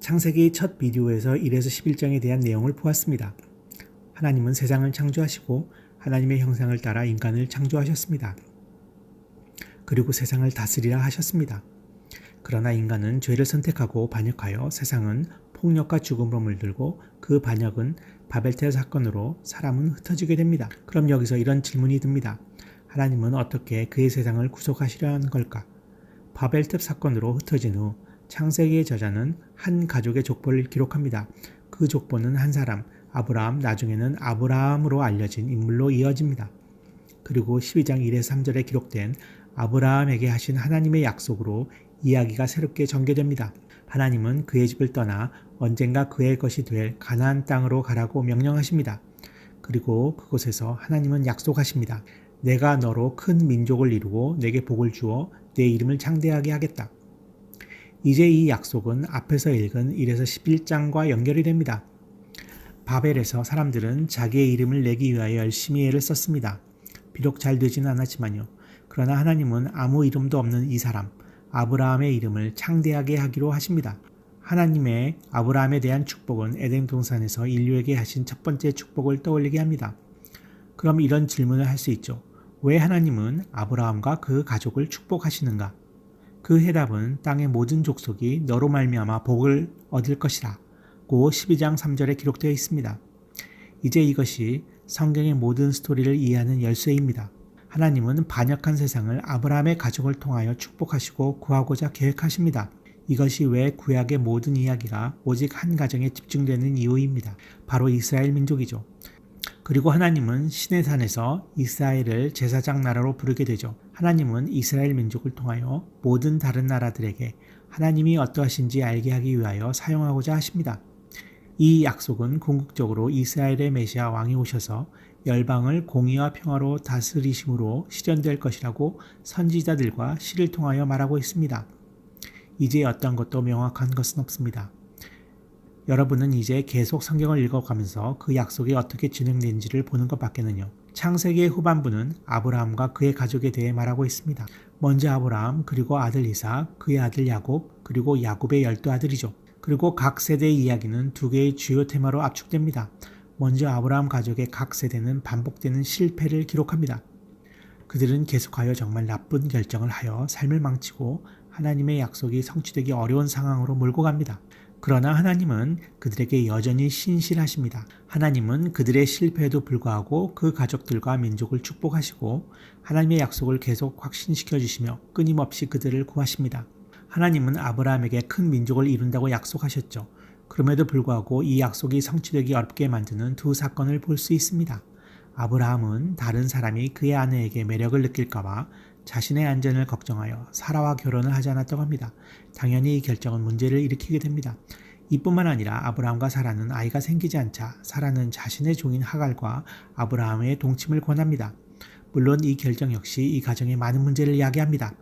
창세기 첫 비디오에서 1에서 11장에 대한 내용을 보았습니다. 하나님은 세상을 창조하시고 하나님의 형상을 따라 인간을 창조하셨습니다. 그리고 세상을 다스리라 하셨습니다. 그러나 인간은 죄를 선택하고 반역하여 세상은 폭력과 죽음으로 물들고 그 반역은 바벨탑 사건으로 사람은 흩어지게 됩니다. 그럼 여기서 이런 질문이 듭니다. 하나님은 어떻게 그의 세상을 구속하시려 하는 걸까? 바벨탑 사건으로 흩어진 후 창세기의 저자는 한 가족의 족보를 기록합니다. 그 족보는 한 사람, 아브라함, 나중에는 아브라함으로 알려진 인물로 이어집니다. 그리고 12장 1에서 3절에 기록된 아브라함에게 하신 하나님의 약속으로 이야기가 새롭게 전개됩니다. 하나님은 그의 집을 떠나 언젠가 그의 것이 될 가나안 땅으로 가라고 명령하십니다. 그리고 그곳에서 하나님은 약속하십니다. 내가 너로 큰 민족을 이루고 내게 복을 주어 내 이름을 창대하게 하겠다. 이제 이 약속은 앞에서 읽은 1에서 11장과 연결이 됩니다. 바벨에서 사람들은 자기의 이름을 내기 위하여 열심히 애를 썼습니다. 비록 잘 되지는 않았지만요. 그러나 하나님은 아무 이름도 없는 이 사람, 아브라함의 이름을 창대하게 하기로 하십니다. 하나님의 아브라함에 대한 축복은 에덴 동산에서 인류에게 하신 첫 번째 축복을 떠올리게 합니다. 그럼 이런 질문을 할 수 있죠. 왜 하나님은 아브라함과 그 가족을 축복하시는가? 그 해답은 땅의 모든 족속이 너로 말미암아 복을 얻을 것이라 고 12장 3절에 기록되어 있습니다. 이제 이것이 성경의 모든 스토리를 이해하는 열쇠입니다. 하나님은 반역한 세상을 아브라함의 가족을 통하여 축복하시고 구하고자 계획하십니다. 이것이 왜 구약의 모든 이야기가 오직 한 가정에 집중되는 이유입니다. 바로 이스라엘 민족이죠. 그리고 하나님은 시내산에서 이스라엘을 제사장 나라로 부르게 되죠. 하나님은 이스라엘 민족을 통하여 모든 다른 나라들에게 하나님이 어떠하신지 알게 하기 위하여 사용하고자 하십니다. 이 약속은 궁극적으로 이스라엘의 메시아 왕이 오셔서 열방을 공의와 평화로 다스리심으로 실현될 것이라고 선지자들과 시를 통하여 말하고 있습니다. 이제 어떤 것도 명확한 것은 없습니다. 여러분은 이제 계속 성경을 읽어가면서 그 약속이 어떻게 진행된지를 보는 것밖에는요. 창세기의 후반부는 아브라함과 그의 가족에 대해 말하고 있습니다. 먼저 아브라함, 그리고 아들 이삭, 그의 아들 야곱, 그리고 야곱의 12아들이죠. 그리고 각 세대의 이야기는 두 개의 주요 테마로 압축됩니다. 먼저 아브라함 가족의 각 세대는 반복되는 실패를 기록합니다. 그들은 계속하여 정말 나쁜 결정을 하여 삶을 망치고 하나님의 약속이 성취되기 어려운 상황으로 몰고 갑니다. 그러나 하나님은 그들에게 여전히 신실하십니다. 하나님은 그들의 실패에도 불구하고 그 가족들과 민족을 축복하시고 하나님의 약속을 계속 확신시켜 주시며 끊임없이 그들을 구하십니다. 하나님은 아브라함에게 큰 민족을 이룬다고 약속하셨죠. 그럼에도 불구하고 이 약속이 성취되기 어렵게 만드는 두 사건을 볼 수 있습니다. 아브라함은 다른 사람이 그의 아내에게 매력을 느낄까봐 자신의 안전을 걱정하여 사라와 결혼을 하지 않았다고 합니다. 당연히 이 결정은 문제를 일으키게 됩니다. 이뿐만 아니라 아브라함과 사라는 아이가 생기지 않자 사라는 자신의 종인 하갈과 아브라함의 동침을 권합니다. 물론 이 결정 역시 이 가정에 많은 문제를 야기합니다.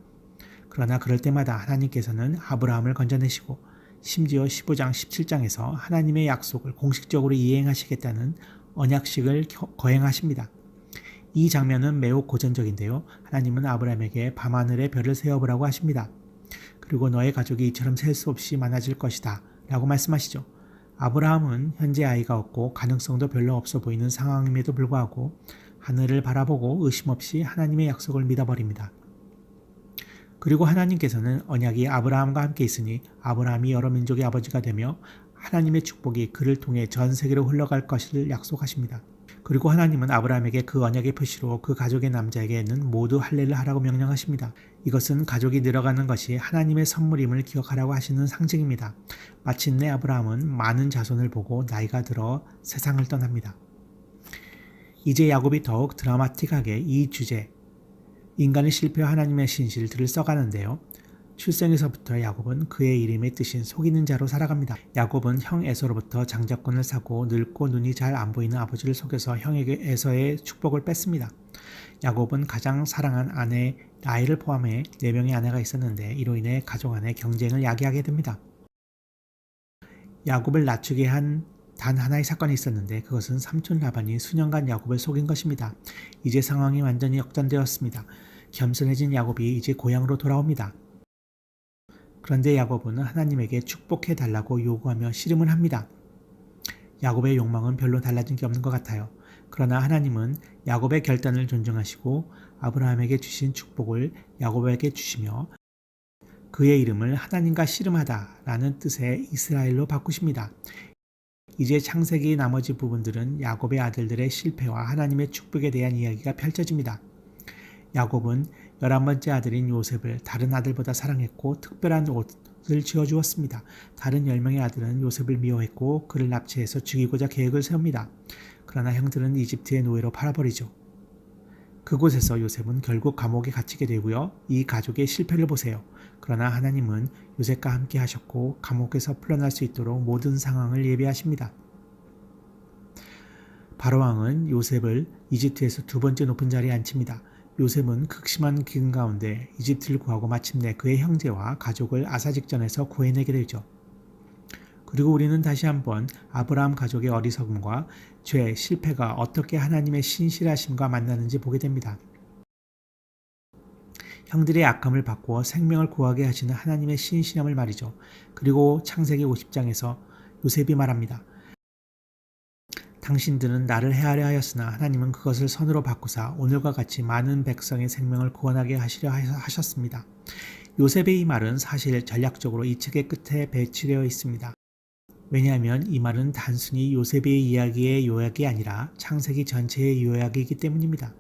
그러나 그럴 때마다 하나님께서는 아브라함을 건져내시고 심지어 15장 17장에서 하나님의 약속을 공식적으로 이행하시겠다는 언약식을 거행하십니다. 이 장면은 매우 고전적인데요. 하나님은 아브라함에게 밤하늘에 별을 세어보라고 하십니다. 그리고 너의 가족이 이처럼 셀 수 없이 많아질 것이다 라고 말씀하시죠. 아브라함은 현재 아이가 없고 가능성도 별로 없어 보이는 상황임에도 불구하고 하늘을 바라보고 의심 없이 하나님의 약속을 믿어버립니다. 그리고 하나님께서는 언약이 아브라함과 함께 있으니 아브라함이 여러 민족의 아버지가 되며 하나님의 축복이 그를 통해 전 세계로 흘러갈 것을 약속하십니다. 그리고 하나님은 아브라함에게 그 언약의 표시로 그 가족의 남자에게는 모두 할례를 하라고 명령하십니다. 이것은 가족이 늘어가는 것이 하나님의 선물임을 기억하라고 하시는 상징입니다. 마침내 아브라함은 많은 자손을 보고 나이가 들어 세상을 떠납니다. 이제 야곱이 더욱 드라마틱하게 이 주제, 인간의 실패와 하나님의 신실들을 써가는데요. 출생에서부터 야곱은 그의 이름의 뜻인 속이는 자로 살아갑니다. 야곱은 형 에서로부터 장자권을 사고 늙고 눈이 잘 안 보이는 아버지를 속여서 형에게 에서의 축복을 뺐습니다. 야곱은 가장 사랑한 아내 라헬을 포함해 4명의 아내가 있었는데 이로 인해 가족 안의 경쟁을 야기하게 됩니다. 야곱을 낮추게 한 단 하나의 사건이 있었는데 그것은 삼촌 라반이 수년간 야곱을 속인 것입니다. 이제 상황이 완전히 역전되었습니다. 겸손해진 야곱이 이제 고향으로 돌아옵니다. 그런데 야곱은 하나님에게 축복해 달라고 요구하며 씨름을 합니다. 야곱의 욕망은 별로 달라진 게 없는 것 같아요. 그러나 하나님은 야곱의 결단을 존중하시고 아브라함에게 주신 축복을 야곱에게 주시며 그의 이름을 하나님과 씨름하다라는 뜻의 이스라엘로 바꾸십니다. 이제 창세기 나머지 부분들은 야곱의 아들들의 실패와 하나님의 축복에 대한 이야기가 펼쳐집니다. 야곱은 11번째 아들인 요셉을 다른 아들보다 사랑했고 특별한 옷을 지어주었습니다. 다른 10명의 아들은 요셉을 미워했고 그를 납치해서 죽이고자 계획을 세웁니다. 그러나 형들은 이집트의 노예로 팔아버리죠. 그곳에서 요셉은 결국 감옥에 갇히게 되고요. 이 가족의 실패를 보세요. 그러나 하나님은 요셉과 함께 하셨고 감옥에서 풀려날 수 있도록 모든 상황을 예비하십니다. 바로왕은 요셉을 이집트에서 두 번째 높은 자리에 앉힙니다. 요셉은 극심한 기근 가운데 이집트를 구하고 마침내 그의 형제와 가족을 아사직전에서 구해내게 되죠. 그리고 우리는 다시 한번 아브라함 가족의 어리석음과 죄, 실패가 어떻게 하나님의 신실하심과 만나는지 보게 됩니다. 형들의 악함을 바꾸어 생명을 구하게 하시는 하나님의 신실함을 말이죠. 그리고 창세기 50장에서 요셉이 말합니다. 당신들은 나를 해하려 하였으나 하나님은 그것을 선으로 바꾸사 오늘과 같이 많은 백성의 생명을 구원하게 하시려 하셨습니다. 요셉의 이 말은 사실 전략적으로 이 책의 끝에 배치되어 있습니다. 왜냐하면 이 말은 단순히 요셉의 이야기의 요약이 아니라 창세기 전체의 요약이기 때문입니다.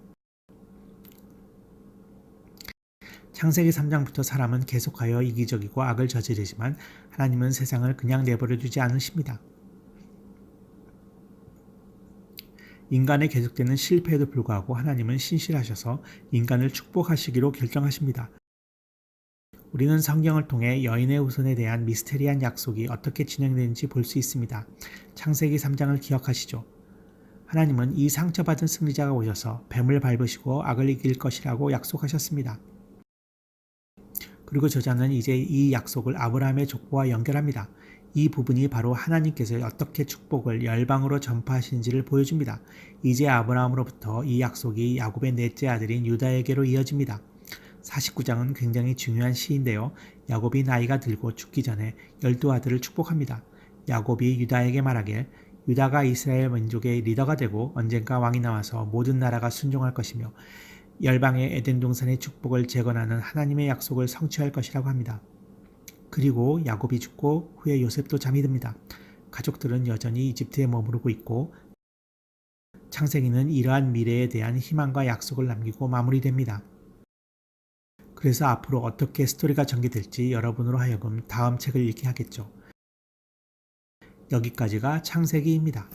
창세기 3장부터 사람은 계속하여 이기적이고 악을 저지르지만 하나님은 세상을 그냥 내버려 두지 않으십니다. 인간의 계속되는 실패에도 불구하고 하나님은 신실하셔서 인간을 축복하시기로 결정하십니다. 우리는 성경을 통해 여인의 후손에 대한 미스테리한 약속이 어떻게 진행되는지 볼 수 있습니다. 창세기 3장을 기억하시죠? 하나님은 이 상처받은 승리자가 오셔서 뱀을 밟으시고 악을 이길 것이라고 약속하셨습니다. 그리고 저자는 이제 이 약속을 아브라함의 족보와 연결합니다. 이 부분이 바로 하나님께서 어떻게 축복을 열방으로 전파하시는지를 보여줍니다. 이제 아브라함으로부터 이 약속이 야곱의 넷째 아들인 유다에게로 이어집니다. 49장은 굉장히 중요한 시인데요. 야곱이 나이가 들고 죽기 전에 12아들을 축복합니다. 야곱이 유다에게 말하길 유다가 이스라엘 민족의 리더가 되고 언젠가 왕이 나와서 모든 나라가 순종할 것이며 열방의 에덴 동산의 축복을 재건하는 하나님의 약속을 성취할 것이라고 합니다. 그리고 야곱이 죽고 후에 요셉도 잠이 듭니다. 가족들은 여전히 이집트에 머무르고 있고 창세기는 이러한 미래에 대한 희망과 약속을 남기고 마무리됩니다. 그래서 앞으로 어떻게 스토리가 전개될지 여러분으로 하여금 다음 책을 읽게 하겠죠. 여기까지가 창세기입니다.